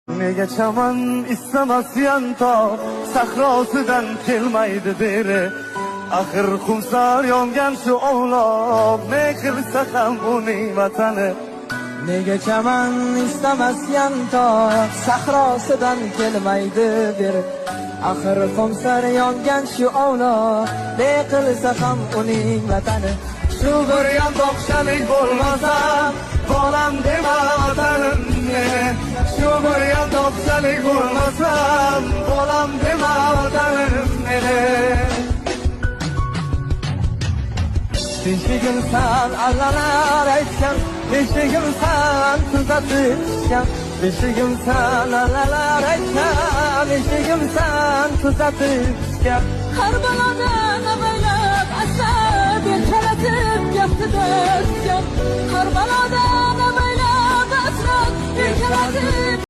Nega chaman istamas yantoq sahrosidan kelmaydi beri. Axir xumsar yongan shu ovloq, ne qilsa ham uning vatani. Nega chaman istamas yantoq sahrosidan kelmaydi beri. Axir xumsar yongan shu ovloq, ne qilsa ham uning vatani. Shu bir yantoqchalik bo'lmasa bolam dema vatanimni. Shu bir yantoqchalik bo'lmasa bolam dema vatanimni. Beshigimsan allalar aytgan, beshigimsan tuzatishgan. Beshigimsan allalar aytgan, beshigimsan tuzatishgan. Har balodan avaylab asab erkalatib gaptida o'tgan. Har balodan avaylab asab erkalatib